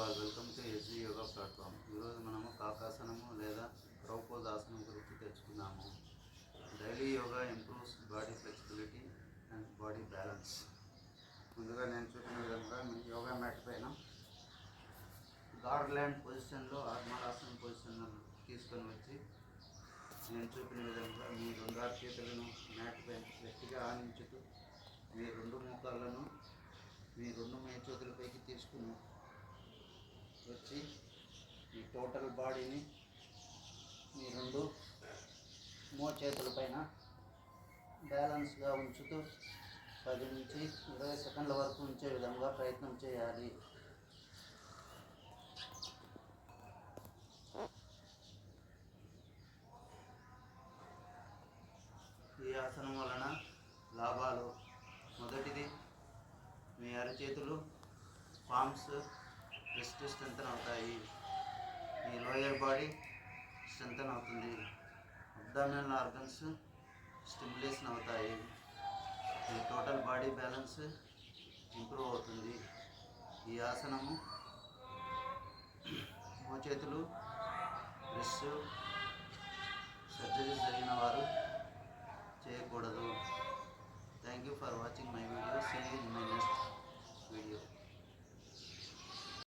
All welcome to SG yoga platform. ఈరోజు మనము కాకాసనము లేదా క్రౌపోజ్ ఆసనం గురించి తెలుసుకుందాము. Daily yoga improves body flexibility and body balance. ముందుగా నేను చూపిన విధంగా మీ యోగా మ్యాట్ పైన గార్లాండ్ పొజిషన్లో ఆత్మలాసన పొజిషన్ తీసుకొని వచ్చి నేను చూపిన విధంగా మీ రెండు చేతులను మ్యాట్ పైన గట్టిగా ఆనించుతూ మీ రెండు మోకాళ్ళను మీ రెండు చేతులపైకి తీసుకుని వచ్చి మీ టోటల్ బాడీని మీ రెండు చేతుల పైన బ్యాలెన్స్గా ఉంచుతూ 10 నుంచి 20 సెకండ్ల వరకు ఉంచే విధంగా ప్రయత్నం చేయాలి. ఈ ఆసనం వలన లాభాలు: మొదటిది, మీ అరచేతులు పామ్స్ రిస్ట్ స్ట్రెంథన్ అవుతాయి. మీ లోయర్ బాడీ స్ట్రెంథన్ అవుతుంది. అబ్డామినల్ ఆర్గన్స్ స్టిమ్యులేషన్ అవుతాయి. మీ టోటల్ బాడీ బ్యాలెన్స్ ఇంప్రూవ్ అవుతుంది. ఈ ఆసనము మోచేతులు రిస్ట్ సర్జరీ జరిగిన వారు